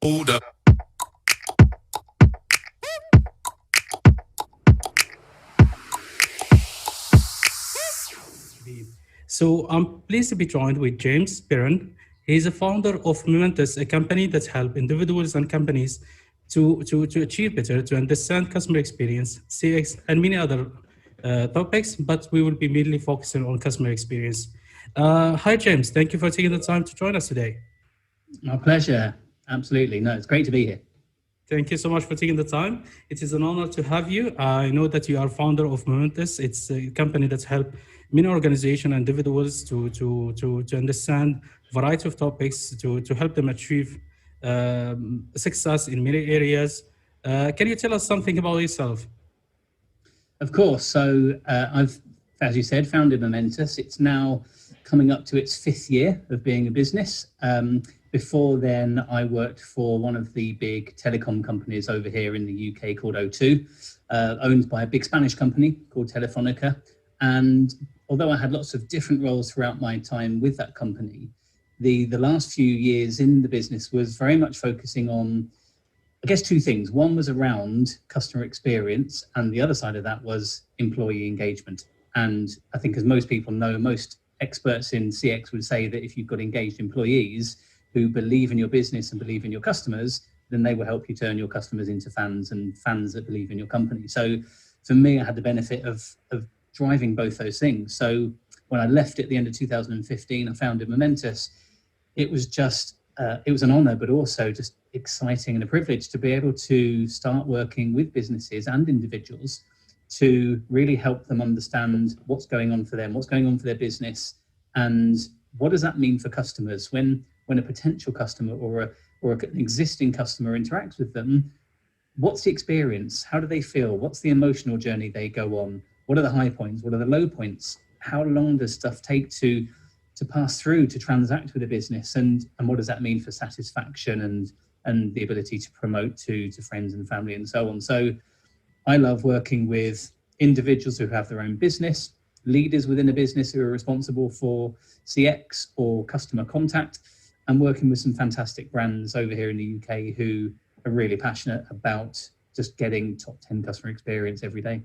Hold up. So I'm pleased to be joined with James Perrin. He's a founder of Momentous, a company that helps individuals and companies to achieve better, to understand customer experience, CX, and many other topics, but we will be mainly focusing on customer experience. Hi, James. Thank you for taking the time to join us today. My pleasure. Absolutely. No, it's great to be here. Thank you so much for taking the time. It is an honor to have you. I know that you are founder of Momentous. It's a company that helps many organizations and individuals to understand a variety of topics, to help them achieve success in many areas. Can you tell us something about yourself? Of course. So I've, as you said, founded Momentous. It's now coming up to its 5th year of being a business. Before then, I worked for one of the big telecom companies over here in the UK called O2, owned by a big Spanish company called Telefonica. And although I had lots of different roles throughout my time with that company, the last few years in the business was very much focusing on, I guess, 2 things. One was around customer experience, and the other side of that was employee engagement. And I think, as most people know, most experts in CX would say that if you've got engaged employees who believe in your business and believe in your customers, then they will help you turn your customers into fans, and fans that believe in your company. So for me, I had the benefit of driving both those things. So when I left at the end of 2015, I founded Momentous. It was just, it was an honor, but also just exciting and a privilege to be able to start working with businesses and individuals to really help them understand what's going on for them, what's going on for their business, and what does that mean for customers when a potential customer or an existing customer interacts with them. What's the experience? How do they feel? What's the emotional journey they go on? What are the high points? What are the low points? How long does stuff take to pass through, to transact with a business? And what does that mean for satisfaction and the ability to promote to friends and family and so on? So I love working with individuals who have their own business, leaders within a business who are responsible for CX or customer contact, and working with some fantastic brands over here in the UK who are really passionate about just getting top 10 customer experience every day.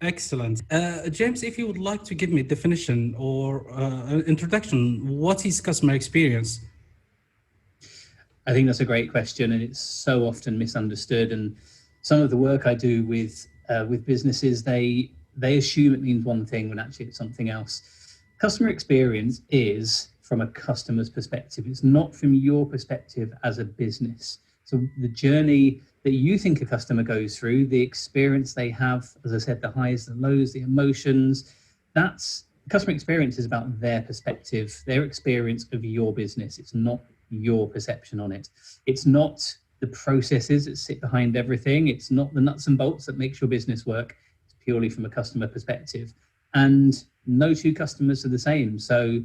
Excellent. James, if you would like to give me a definition or an introduction, what is customer experience? I think that's a great question, and it's so often misunderstood. And some of the work I do with businesses, they assume it means one thing when actually it's something else. Customer experience is from a customer's perspective. It's not from your perspective as a business. So the journey that you think a customer goes through, the experience they have, as I said, the highs, the lows, the emotions, that's customer experience is about their perspective, their experience of your business. It's not your perception on it. It's not the processes that sit behind everything. It's not the nuts and bolts that makes your business work. It's purely from a customer perspective. And no 2 customers are the same. So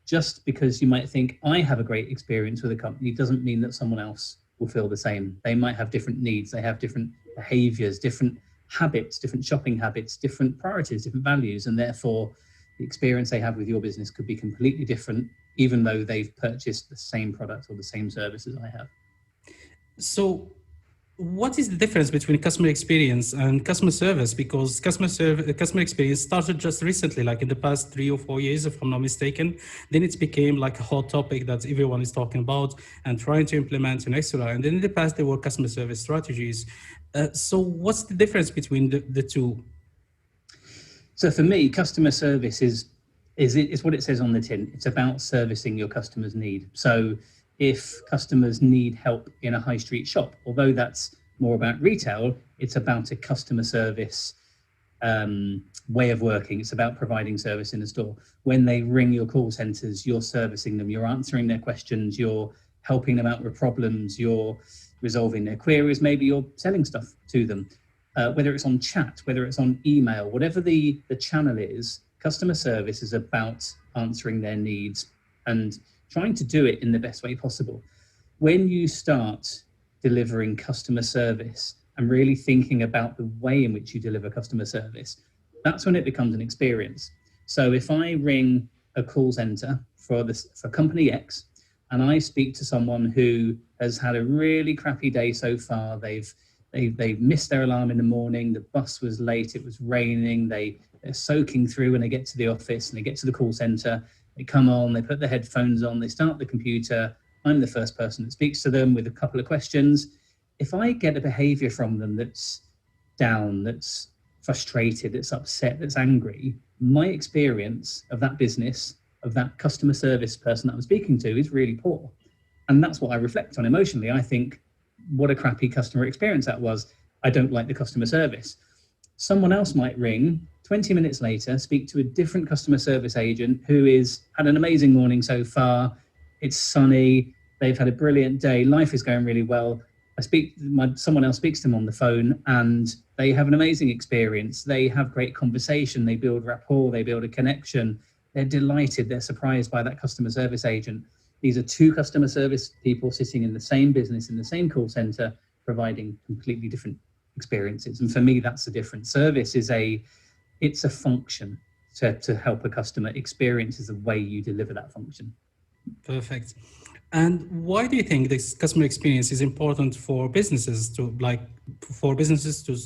just because you might think I have a great experience with a company doesn't mean that someone else will feel the same. They might have different needs. They have different behaviors, different habits, different shopping habits, different priorities, different values. And therefore, the experience they have with your business could be completely different, even though they've purchased the same product or the same service as I have. So what is the difference between customer experience and customer service? Because customer experience started just recently, like in the past 3 or 4 years, if I'm not mistaken. Then it became like a hot topic that everyone is talking about and trying to implement in extra. And then in the past, there were customer service strategies. So what's the difference between the 2? So for me, customer service is what it says on the tin. It's about servicing your customer's need. So if customers need help in a high street shop, although that's more about retail, it's about a customer service way of working. It's about providing service in a store. When they ring your call centers, you're servicing them, you're answering their questions, you're helping them out with problems, you're resolving their queries, maybe you're selling stuff to them. Whether it's on chat, whether it's on email, whatever the channel is, customer service is about answering their needs and trying to do it in the best way possible. When you start delivering customer service and really thinking about the way in which you deliver customer service, that's when it becomes an experience. So if I ring a call center for company X, and I speak to someone who has had a really crappy day so far. They've missed their alarm in the morning. The bus was late. It was raining. They're soaking through when they get to the office and they get to the call center. They come on, they put their headphones on, they start the computer. I'm the first person that speaks to them with a couple of questions. If I get a behavior from them that's down, that's frustrated, that's upset, that's angry, my experience of that business, of that customer service person that I'm speaking to is really poor. And that's what I reflect on emotionally. I think, what a crappy customer experience that was. I don't like the customer service. Someone else might ring 20 minutes later, speak to a different customer service agent who is had an amazing morning so far. It's sunny. They've had a brilliant day. Life is going really well. Someone else speaks to them on the phone and they have an amazing experience. They have great conversation. They build rapport. They build a connection. They're delighted. They're surprised by that customer service agent. These are two customer service people sitting in the same business, in the same call center, providing completely different experiences. And for me, that's the difference. Service is it's a function to help a customer. Experience is the way you deliver that function. Perfect. And why do you think this customer experience is important for businesses to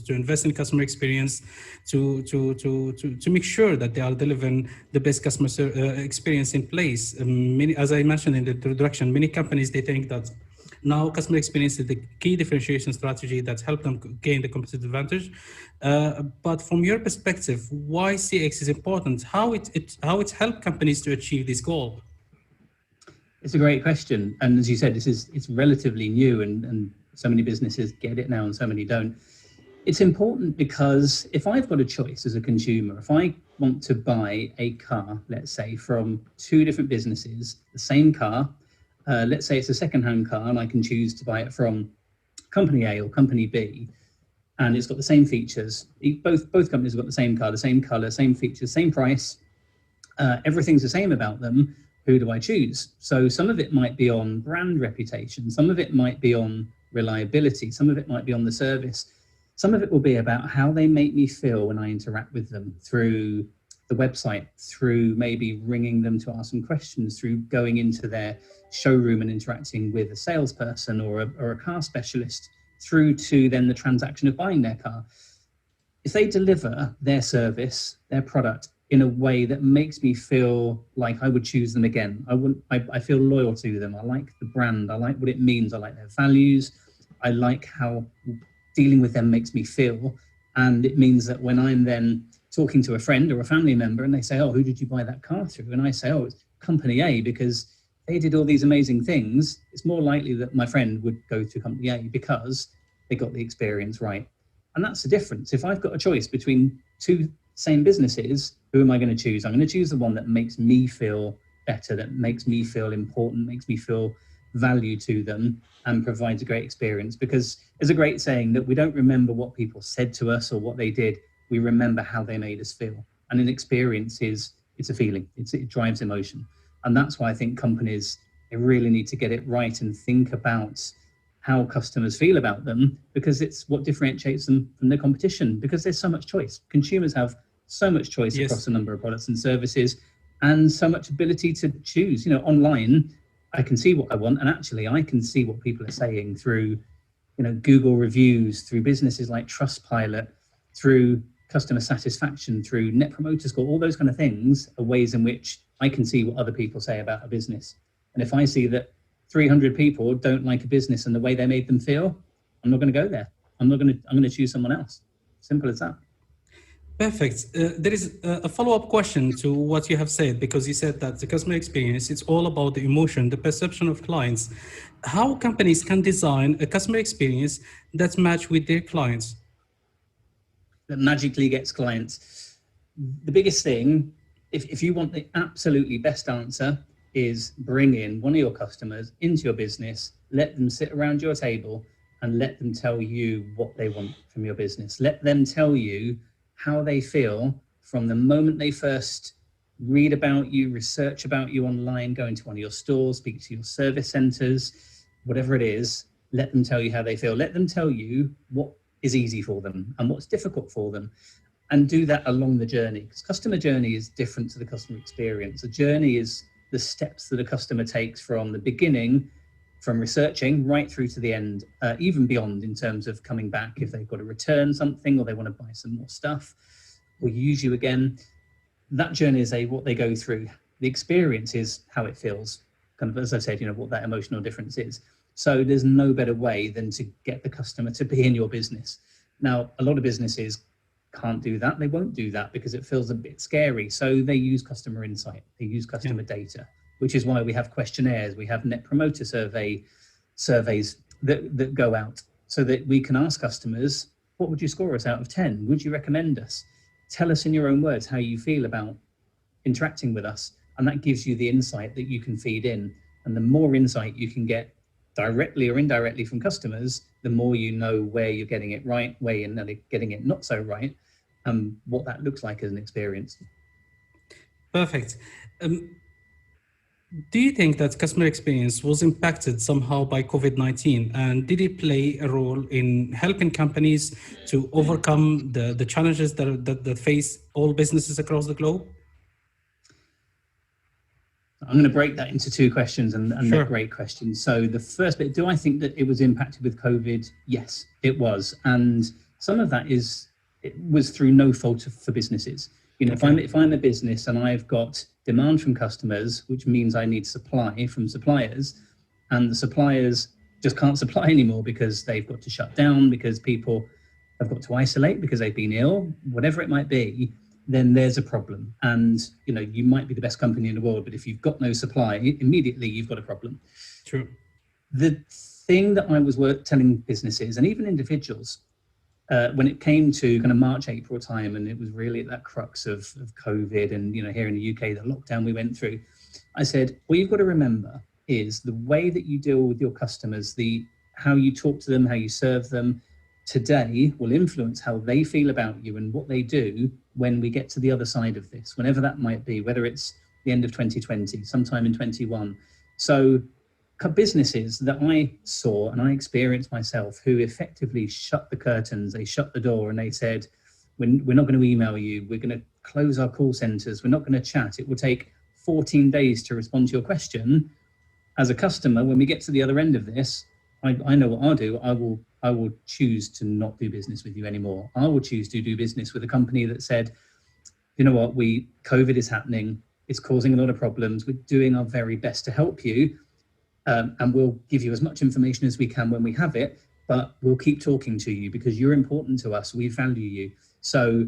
invest in customer experience, to make sure that they are delivering the best customer experience in place? As I mentioned in the introduction, many companies, they think that now customer experience is the key differentiation strategy that helps them gain the competitive advantage. But from your perspective, why CX is important? How it helped companies to achieve this goal? It's a great question. And as you said, it's relatively new and so many businesses get it now and so many don't. It's important because if I've got a choice as a consumer, if I want to buy a car, let's say from two different businesses, the same car, let's say it's a second-hand car and I can choose to buy it from company A or company B, and it's got the same features. Both companies have got the same car, the same color, same features, same price. Everything's the same about them. Who do I choose? So some of it might be on brand reputation. Some of it might be on reliability. Some of it might be on the service. Some of it will be about how they make me feel when I interact with them through the website, through maybe ringing them to ask some questions, through going into their showroom and interacting with a salesperson or a car specialist, through to then the transaction of buying their car. If they deliver their service, their product, in a way that makes me feel like I would choose them again. I feel loyal to them. I like the brand. I like what it means. I like their values. I like how dealing with them makes me feel. And it means that when I'm then talking to a friend or a family member and they say, oh, who did you buy that car through? And I say, oh, it's company A because they did all these amazing things. It's more likely that my friend would go to company A because they got the experience right. And that's the difference. If I've got a choice between two same businesses, who am I going to choose? I'm going to choose the one that makes me feel better, that makes me feel important, makes me feel value to them and provides a great experience. Because there's a great saying that we don't remember what people said to us or what they did. We remember how they made us feel. And an experience it's a feeling. It drives emotion. And that's why I think companies, they really need to get it right and think about how customers feel about them, because it's what differentiates them from their competition, because there's so much choice. Consumers have so much choice across a number of products and services and so much ability to choose. Online, I can see what I want, and actually I can see what people are saying through, Google reviews, through businesses like Trustpilot, through customer satisfaction, through Net Promoter Score. All those kind of things are ways in which I can see what other people say about a business. And if I see that 300 people don't like a business and the way they made them feel, I'm not going to go there. I'm going to choose someone else. Simple as that. Perfect. There is a follow-up question to what you have said, because you said that the customer experience, it's all about the emotion, the perception of clients. How companies can design a customer experience that's matched with their clients? That magically gets clients. The biggest thing, if you want the absolutely best answer, is bring in one of your customers into your business, let them sit around your table and let them tell you what they want from your business. Let them tell you how they feel from the moment they first read about you, research about you online, go into one of your stores, speak to your service centers, whatever it is. Let them tell you how they feel. Let them tell you what is easy for them and what's difficult for them. And do that along the journey, because customer journey is different to the customer experience. The the steps that a customer takes from the beginning, from researching right through to the end, even beyond in terms of coming back if they've got to return something or they want to buy some more stuff or use you again. That journey is what they go through. The experience is how it feels, kind of, as I said, what that emotional difference is. So there's no better way than to get the customer to be in your business. Now, a lot of businesses can't do that. They won't do that because it feels a bit scary. So they use customer insight, they use customer data, which is why we have questionnaires, we have net promoter surveys that go out so that we can ask customers, what would you score us out of 10? Would you recommend us? Tell us in your own words how you feel about interacting with us. And that gives you the insight that you can feed in. And the more insight you can get directly or indirectly from customers, the more you know where you're getting it right, where you're getting it not so right, and what that looks like as an experience. Perfect. Do you think that customer experience was impacted somehow by COVID-19? And did it play a role in helping companies to overcome the challenges that face all businesses across the globe? I'm going to break that into two questions, and Sure. they're great questions. So the first bit, do I think that it was impacted with COVID? Yes, it was. And some of that it was through no fault for businesses. Okay. If I'm a business and I've got demand from customers, which means I need supply from suppliers, and the suppliers just can't supply anymore because they've got to shut down, because people have got to isolate, because they've been ill, whatever it might be, then there's a problem. And you might be the best company in the world, but if you've got no supply, immediately you've got a problem. True. The thing that I was telling businesses and even individuals, when it came to kind of March, April time, and it was really at that crux of COVID and, here in the UK, the lockdown we went through, I said, what you've got to remember is the way that you deal with your customers, how you talk to them, how you serve them today will influence how they feel about you and what they do when we get to the other side of this, whenever that might be, whether it's the end of 2020, sometime in 21. So businesses that I saw and I experienced myself who effectively shut the curtains, they shut the door and they said, we're not going to email you, we're going to close our call centers, we're not going to chat, it will take 14 days to respond to your question. As a customer, when we get to the other end of this, I know what I'll do. I will choose to not do business with you anymore. I will choose to do business with a company that said, you know what, COVID is happening, it's causing a lot of problems, we're doing our very best to help you. And we'll give you as much information as we can when we have it, but we'll keep talking to you because you're important to us. We value you. So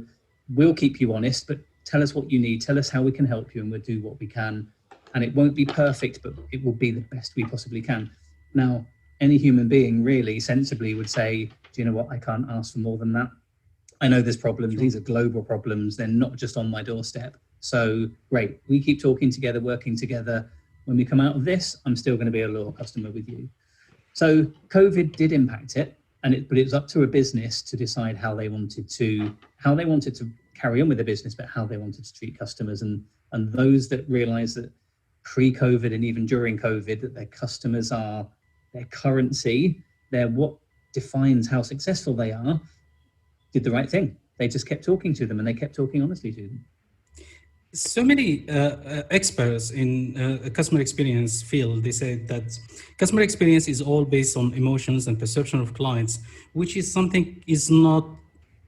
we'll keep you honest, but tell us what you need. Tell us how we can help you and we'll do what we can. And it won't be perfect, but it will be the best we possibly can. Now, any human being really sensibly would say, do you know what? I can't ask for more than that. I know there's problems. Sure. These are global problems. They're not just on my doorstep. So great. We keep talking together, working together. When we come out of this, I'm still going to be a loyal customer with you. So COVID did impact it, but it was up to a business to decide how they wanted to carry on with the business, but how they wanted to treat customers. And those that realized that pre-COVID and even during COVID, that their customers are their currency, they're what defines how successful they are, did the right thing. They just kept talking to them and they kept talking honestly to them. So many experts in customer experience field, they say that customer experience is all based on emotions and perception of clients, which is something is not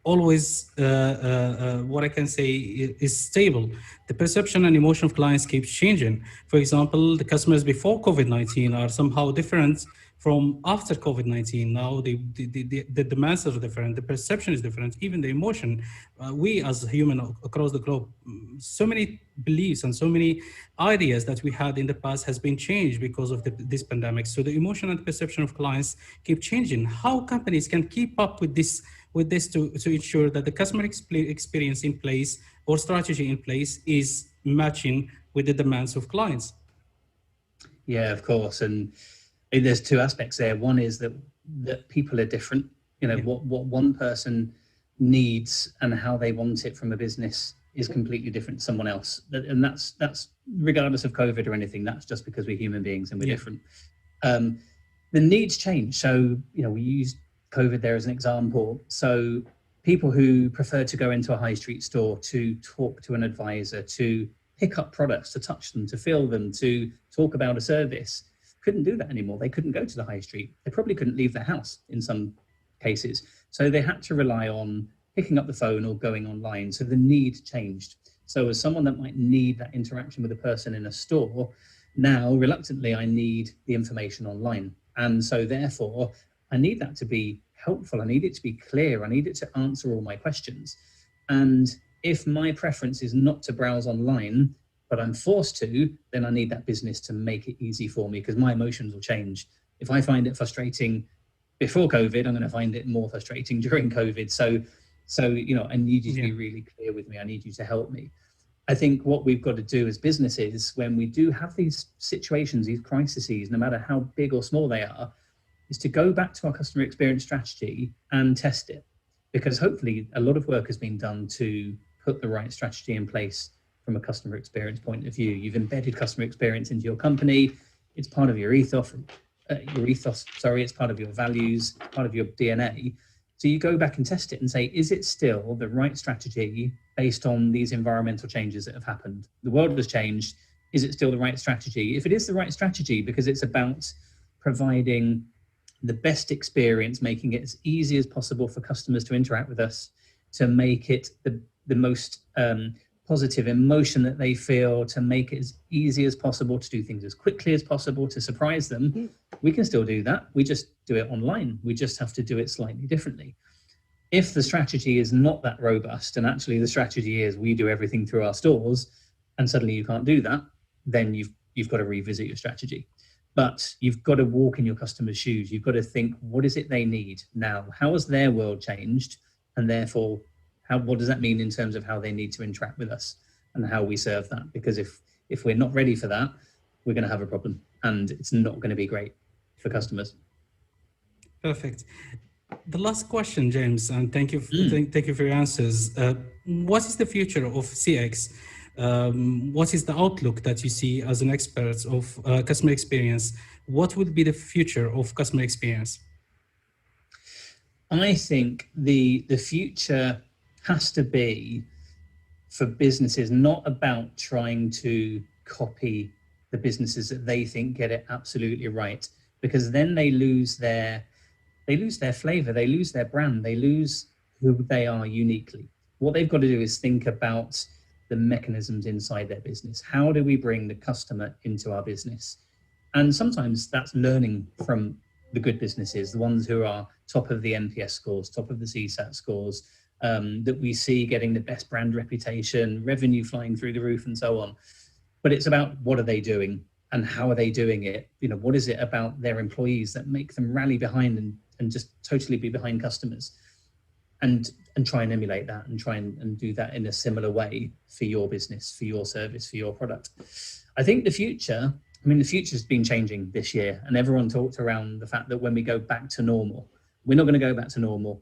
always what I can say is stable. The perception and emotion of clients keeps changing. For example, the customers before COVID-19 are somehow different from after COVID-19. Now the demands are different, the perception is different, even the emotion. We as a human across the globe, so many beliefs and so many ideas that we had in the past has been changed because of this pandemic. So the emotion and perception of clients keep changing. How companies can keep up with this to ensure that the customer experience in place or strategy in place is matching with the demands of clients? Yeah, of course. And there's two aspects there. One is that people are different. What one person needs and how they want it from a business is completely different to someone else. And that's regardless of COVID or anything. That's just because we're human beings and we're different. The needs change. So, we use COVID there as an example. So people who prefer to go into a high street store to talk to an advisor, to pick up products, to touch them, to feel them, to talk about a service, couldn't do that anymore. They couldn't go to the high street. They probably couldn't leave their house in some cases. So they had to rely on picking up the phone or going online. So the need changed. So as someone that might need that interaction with a person in a store, now reluctantly I need the information online. And so therefore I need that to be helpful. I need it to be clear. I need it to answer all my questions. And if my preference is not to browse online, but I'm forced to, then I need that business to make it easy for me, because my emotions will change. If I find it frustrating before COVID, I'm going to find it more frustrating during COVID. So I need you to be really clear with me. I need you to help me. I think what we've got to do as businesses, when we do have these situations, these crises, no matter how big or small they are, is to go back to our customer experience strategy and test it. Because hopefully a lot of work has been done to put the right strategy in place from a customer experience point of view. You've embedded customer experience into your company. It's part of your ethos, it's part of your values, it's part of your DNA. So you go back and test it and say, is it still the right strategy based on these environmental changes that have happened? The world has changed. Is it still the right strategy? If it is the right strategy, because it's about providing the best experience, making it as easy as possible for customers to interact with us, to make it the most positive emotion that they feel, to make it as easy as possible, to do things as quickly as possible, to surprise them, we can still do that. We just do it online. We just have to do it slightly differently. If the strategy is not that robust, and actually the strategy is we do everything through our stores, and suddenly you can't do that, then you've got to revisit your strategy. But you've got to walk in your customer's shoes. You've got to think, what is it they need now? How has their world changed? And therefore, what does that mean in terms of how they need to interact with us and how we serve that? Because if we're not ready for that, we're going to have a problem, and it's not going to be great for customers. Perfect. The last question, James, and thank you for your answers. What is the future of CX? What is the outlook that you see as an expert of customer experience? What would be the future of customer experience? I think the future has to be, for businesses, not about trying to copy the businesses that they think get it absolutely right, because then they lose their flavor, they lose their brand, they lose who they are uniquely. What they've got to do is think about the mechanisms inside their business. How do we bring the customer into our business? And sometimes that's learning from the good businesses, the ones who are top of the NPS scores, top of the CSAT scores, that we see getting the best brand reputation, revenue flying through the roof, and so on. But it's about, what are they doing and how are they doing it? What is it about their employees that make them rally behind and just totally be behind customers? And try and emulate that, and try and do that in a similar way for your business, for your service, for your product. I think the future's been changing this year, and everyone talked around the fact that when we go back to normal, we're not going to go back to normal.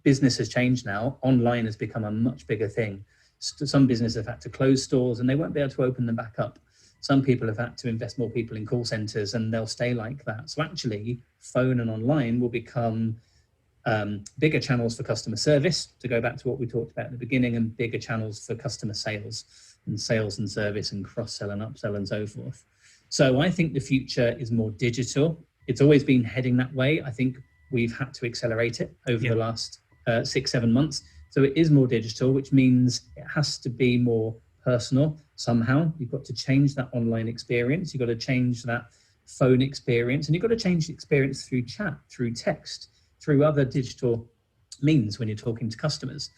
Business has changed now. Online has become a much bigger thing. Some businesses have had to close stores and they won't be able to open them back up. Some people have had to invest more people in call centers, and they'll stay like that. So actually, phone and online will become bigger channels for customer service, to go back to what we talked about at the beginning, and bigger channels for customer sales and service and cross-sell and upsell and so forth. So I think the future is more digital. It's always been heading that way. I think we've had to accelerate it over the last 6-7 months. So it is more digital, which means it has to be more personal somehow. You've got to change that online experience. You've got to change that phone experience, and you've got to change the experience through chat, through text, through other digital means when you're talking to customers.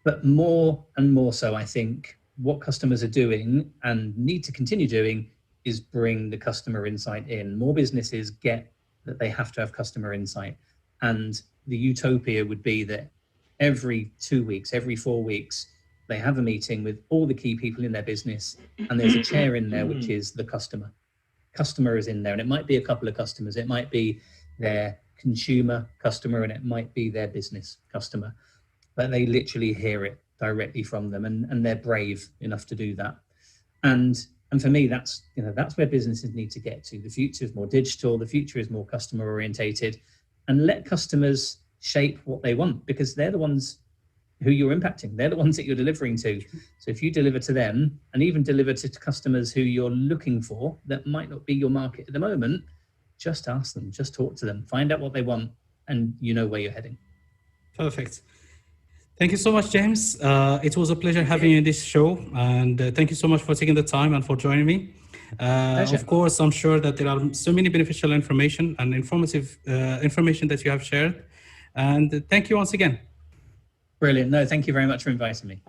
But more and more so, I think what customers are doing and need to continue doing is bring the customer insight in. More businesses get that they have to have customer insight. And the utopia would be that every 2 weeks, every 4 weeks, they have a meeting with all the key people in their business, and there's a chair in there, which is the customer. Customer is in there, and it might be a couple of customers. It might be their consumer customer, and it might be their business customer, but they literally hear it directly from them, and they're brave enough to do that. And for me, that's where businesses need to get to. The future is more digital. The future is more customer orientated, and let customers shape what they want, because they're the ones who you're impacting. They're the ones that you're delivering to. So if you deliver to them and even deliver to customers who you're looking for that might not be your market at the moment, just ask them, just talk to them, find out what they want, and you know where you're heading. Perfect. Thank you so much, James. It was a pleasure having you in this show, and thank you so much for taking the time and for joining me. Of course, I'm sure that there are so many beneficial information and informative information that you have shared. And thank you once again. Brilliant. No, thank you very much for inviting me.